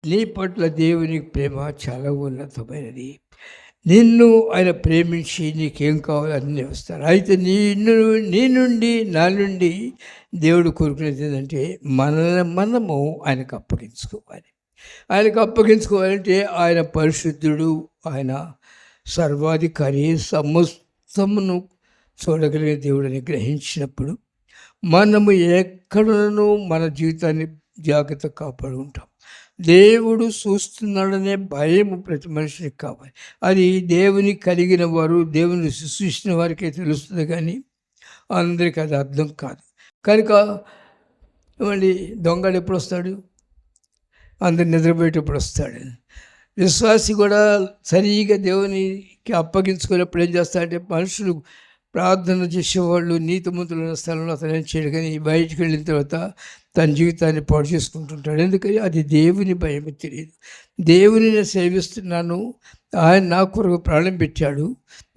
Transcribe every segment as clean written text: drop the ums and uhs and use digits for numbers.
నీ పట్ల దేవుని ప్రేమ చాలా ఉన్నతమైనది. నిన్ను ఆయన ప్రేమించి నీకేం కావాలో అన్నీ వస్తారు. అయితే నీ నుండి నా నుండి దేవుడు కోరుకునేది ఏంటంటే మనము ఆయనకు అప్పగించుకోవాలి. ఆయనకు అప్పగించుకోవాలంటే ఆయన పరిశుద్ధుడు, ఆయన సర్వాధికారి, సమస్తమును చూడగలిగే దేవుడిని గ్రహించినప్పుడు మనము ఎక్కడనూ మన జీవితాన్ని జాగ్రత్త కాపాడుకుంటాం. దేవుడు చూస్తున్నాడనే భయం ప్రతి మనిషికి కావాలి. అది దేవుని కలిగిన వారు, దేవుని సృష్టించిన వారికే తెలుస్తుంది, కానీ అందరికీ అది అర్థం కాదు. కనుక మళ్ళీ దొంగడు ఎప్పుడు వస్తాడు? అందరు నిద్రపోయేటప్పుడు వస్తాడు. విశ్వాసి కూడా సరిగా దేవునికి అప్పగించుకున్నప్పుడు ఏం చేస్తాడంటే, మనుషులు ప్రార్థన చేసేవాళ్ళు నీతిమంతులైన స్థలంలో అతను ఏం చేయడు, కానీ బయటికి వెళ్ళిన తర్వాత తన జీవితాన్ని పాడు చేసుకుంటుంటాడు. ఎందుకని? అది దేవుని భయం తెలియదు. దేవుని నేను సేవిస్తున్నాను, ఆయన నా కొరకు ప్రాణం పెట్టాడు,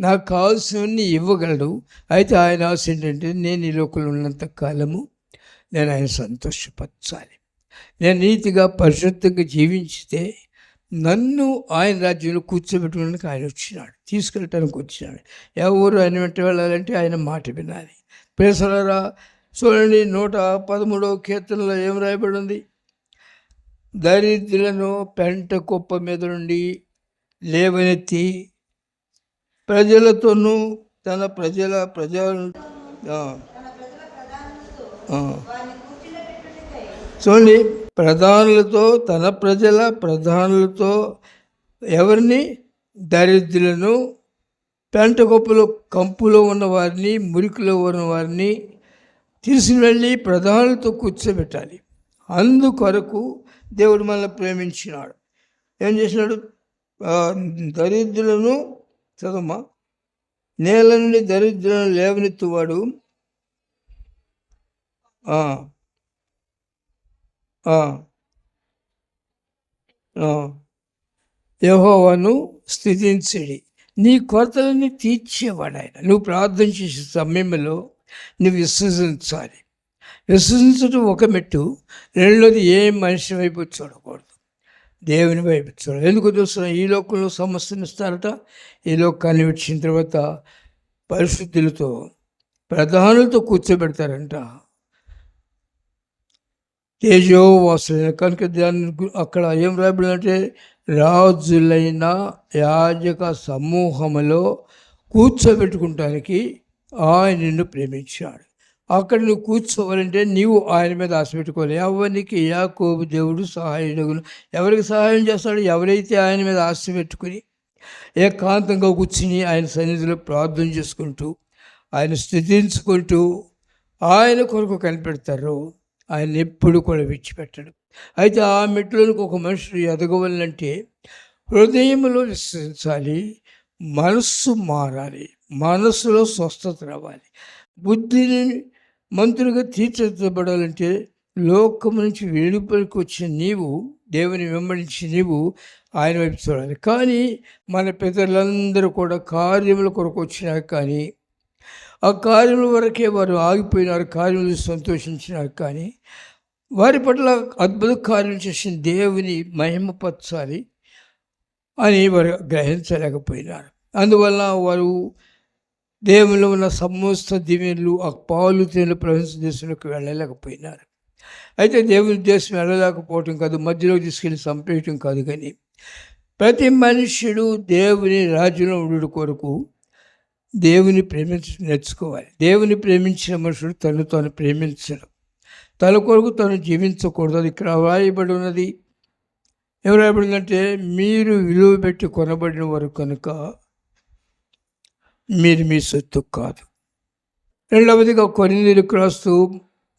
నాకు కావాల్సినవన్నీ ఇవ్వగలడు. అయితే ఆయన ఆశ ఏంటంటే, నేను ఈ లోకంలో ఉన్నంత కాలము నేను ఆయన సంతోషపరచాలి. నేను నీతిగా పరిశుద్ధంగా జీవించితే నన్ను ఆయన రాజ్యంలో కూర్చోబెట్టుకోవడానికి ఆయన వచ్చినాడు, తీసుకెళ్ళటానికి వచ్చినాడు. ఎవరు ఆయన వెంట వెళ్ళాలంటే ఆయన మాట వినాలి. ప్రేసలరా చూడండి, 113వ కీర్తనలో ఏం రాయబడి ఉంది? దరిద్రులను పెంట కుప్ప మీద నుండి లేవనెత్తి ప్రజలతోనూ తన చూడండి, తన ప్రధానులతో ఎవరిని? దరిద్రులను, పెంట గొప్పలో కంపులో ఉన్న వారిని, మురికిలో ఉన్న వారిని తీసుకుని వెళ్ళి ప్రధానులతో కూర్చోబెట్టాలి. అందుకొరకు దేవుడు మనల్ని ప్రేమించినాడు. ఏం చేసినాడు? దరిద్రులను చదవమా, నేల నుండి దరిద్రులను లేవనెత్తువాడు, యెహోవాను స్తుతించుడి. నీ కొరతలన్నీ తీర్చేవాడు ఆయన. నువ్వు ప్రార్థన చేసే సమయంలో నువ్వు విశ్వసించాలి. విశ్వసించడం ఒక మెట్టు. రెండోది, ఏ మనిషి వైపు చూడకూడదు, దేవుని వైపు చూడాలి. ఎందుకు చూస్తున్నా? ఈ లోకంలో సమస్యను ఇస్తారట. ఈ లోకాన్ని విడిచిన తర్వాత పరిశుద్ధులతో ప్రధానులతో కూర్చోబెడతారంట, తేజోవాసులైన. కనుక దాన్ని అక్కడ ఏం రాయబడిందంటే, రాజులైన యాజక సమూహములో కూర్చోబెట్టుకుంటానికి ఆయన నిన్ను ప్రేమించాడు. అక్కడ నువ్వు కూర్చోవాలంటే నీవు ఆయన మీద ఆశ పెట్టుకోవాలి. ఎవరికి? యాకోబు దేవుడు సహాయుడుగును. ఎవరికి సహాయం చేస్తాడు? ఎవరైతే ఆయన మీద ఆశ పెట్టుకుని ఏకాంతంగా కూర్చుని ఆయన సన్నిధిలో ప్రార్థన చేసుకుంటూ, ఆయన స్తుతించుకుంటూ ఆయన కొరకు కనిపెడతారు, ఆయన ఎప్పుడు కూడా విడిచిపెట్టడు. అయితే ఆ మెట్లోనికి ఒక మనుషుడు ఎదగవాలంటే హృదయంలో విశ్వసించాలి, మనస్సు మారాలి, మనస్సులో స్వస్థత రావాలి. బుద్ధిని మంత్రులుగా తీర్చిదిద్దబడాలంటే లోకం నుంచి వెలుపలికి వచ్చిన నీవు, దేవుని వెంబడించి నీవు ఆయన వైపు చూడాలి. కానీ మన పితరులందరూ కూడా కార్యముల కొరకు వచ్చినారు, కానీ ఆ కార్యముల వరకే వారు ఆగిపోయినారు, కార్యములు సంతోషించినారు. కానీ వారి పట్ల అద్భుత కార్యం చేసిన దేవుని మహిమపరచాలి అని వారు గ్రహించలేకపోయినారు. అందువల్ల వారు దేవునిలో ఉన్న సమస్త దీవెనలు ఆ పాలు తేనెలు ప్రపంచ దేశంలోకి వెళ్ళలేకపోయినారు. అయితే దేవుని దేశం వెళ్ళలేకపోవటం కాదు, మధ్యలో తీసుకెళ్ళి చంపేయటం కాదు, కానీ ప్రతి మనుష్యుడు దేవుని రాజ్యంలో ఉండు కొరకు దేవుని ప్రేమించడం నేర్చుకోవాలి. దేవుని ప్రేమించిన మనుషుడు తను తాను ప్రేమించడం, తన కొరకు తను జీవించకూడదు. అది ఇక్కడ వ్రాయబడి ఉన్నది. ఏం రాయబడిందంటే, మీరు విలువ పెట్టి కొనబడిన వారు కనుక మీరు మీ సొత్తు కాదు. రెండవదిగా కొరింథీయులకు రాస్తూ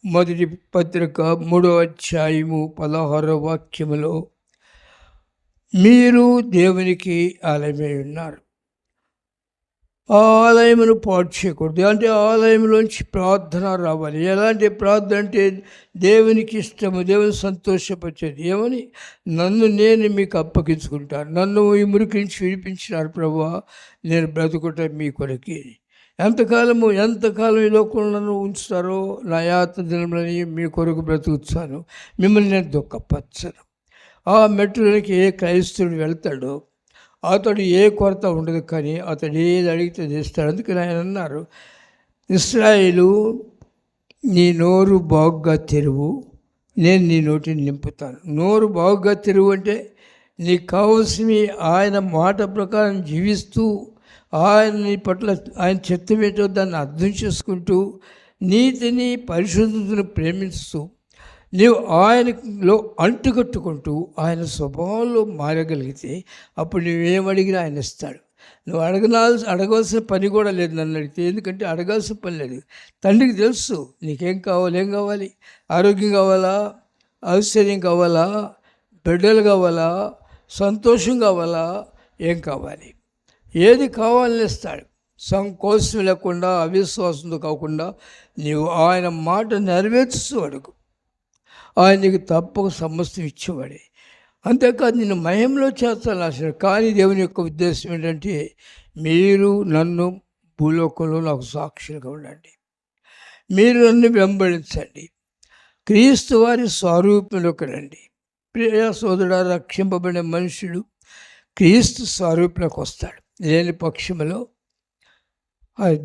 మొదటి పత్రిక 3వ అధ్యాయము 16వ వాక్యములో, మీరు దేవునికి ఆలయమై ఉన్నారు, ఆ ఆలయమును పాడు చేయకూడదు. అంటే ఆలయంలోంచి ప్రార్థన రావాలి. ఎలాంటి ప్రార్థన అంటే దేవునికి ఇష్టము, దేవుని సంతోషపరిచేది. ఏమని? నేను మీకు అప్పగించుకుంటాను, నన్ను ఈ మురికి నుంచి విడిపించినారు ప్రభువా, నేను బ్రతుకుట మీ కొరకి. ఎంతకాలం ఈ లోకంలో నన్ను ఉంచుతారో నా యాత్ర దినములని మీ కొరకు బ్రతుకుతాను, మిమ్మల్ని నేను దుఃఖపరచను. ఆ మెట్టులోకి ఏ క్రైస్తవుడు వెళ్తాడో అతడు ఏ కొరత ఉండదు, కానీ అతడు ఏది అడిగితే చేస్తాడు. అందుకని ఆయన అన్నారు, ఇశ్రాయేలు నీ నోరు బాగుగా తెరువు, నేను నీ నోటిని నింపుతాను. నోరు బాగుగా తెరువు అంటే నీకు కావాల్సినవి ఆయన మాట ప్రకారం జీవిస్తూ, ఆయన పట్ల ఆయన చిత్తమేటో దాన్ని అర్థం చేసుకుంటూ, నీతిని పరిశుద్ధతను ప్రేమిస్తూ నీవు ఆయనలో అంటుకట్టుకుంటూ ఆయన స్వభావంలో మారగలిగితే అప్పుడు నువ్వేమడిగినా ఆయన ఇస్తాడు. నువ్వు అడగవలసిన పని కూడా లేదు నన్ను అడిగితే, ఎందుకంటే అడగాల్సిన పని లేదు. తండ్రికి తెలుసు నీకేం కావాలి, ఏం కావాలి. ఆరోగ్యం కావాలా, ఐశ్వర్యం కావాలా, బిడ్డలు కావాలా, సంతోషం కావాలా, ఏం కావాలి, ఏది కావాలని ఇస్తాడు. సంకోచం లేకుండా అవిశ్వాసంతో కాకుండా నీవు ఆయన మాట నెరవేర్చు అడుగు, ఆయన నీకు తప్పక సమస్తం ఇచ్చేవాడే. అంతేకాదు నిన్ను మహిమలో చేస్తాను ఆశ. కానీ దేవుని యొక్క ఉద్దేశం ఏంటంటే మీరు నన్ను భూలోకంలో నాకు సాక్షులుగా ఉండండి, మీరు నన్ను వెంబడించండి, క్రీస్తు వారి స్వరూపంలోకి రండి. ప్రియ సోదరుడా, రక్షింపబడిన మనుషుడు క్రీస్తు స్వరూపంలోకి వస్తాడు. లేని పక్షంలో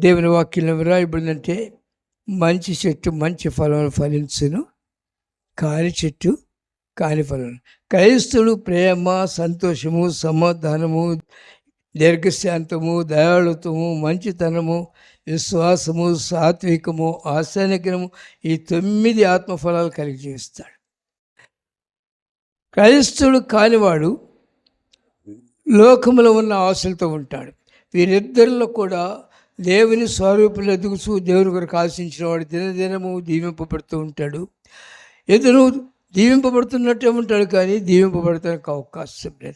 దేవుని వాక్యంలో వ్రాయబడిందంటే మంచి చెట్టు మంచి ఫలం ఫలించును, కాని చెట్టు కాని ఫలం. క్రైస్తవుడు ప్రేమ, సంతోషము, సమాధానము, దీర్ఘశాంతము, దయాళుత్వము, మంచితనము, విశ్వాసము, సాత్వికము, ఆశానిగ్రహము, ఈ 9 ఆత్మఫలాలు కలిగి జీవిస్తాడు. క్రైస్తవుడు కానివాడు లోకములో ఉన్న ఆశలతో ఉంటాడు. వీరిద్దరిలో కూడా దేవుని స్వరూపంలో ఎదుగుచూ దేవుని కొరకు ఆశించిన వాడు దినదినము దీవింపబడుతూ ఉంటాడు. ఇతను దీవింపబడుతున్నట్టే ఉంటాడు, కానీ దీవింపబడటానికి అవకాశం లేదు.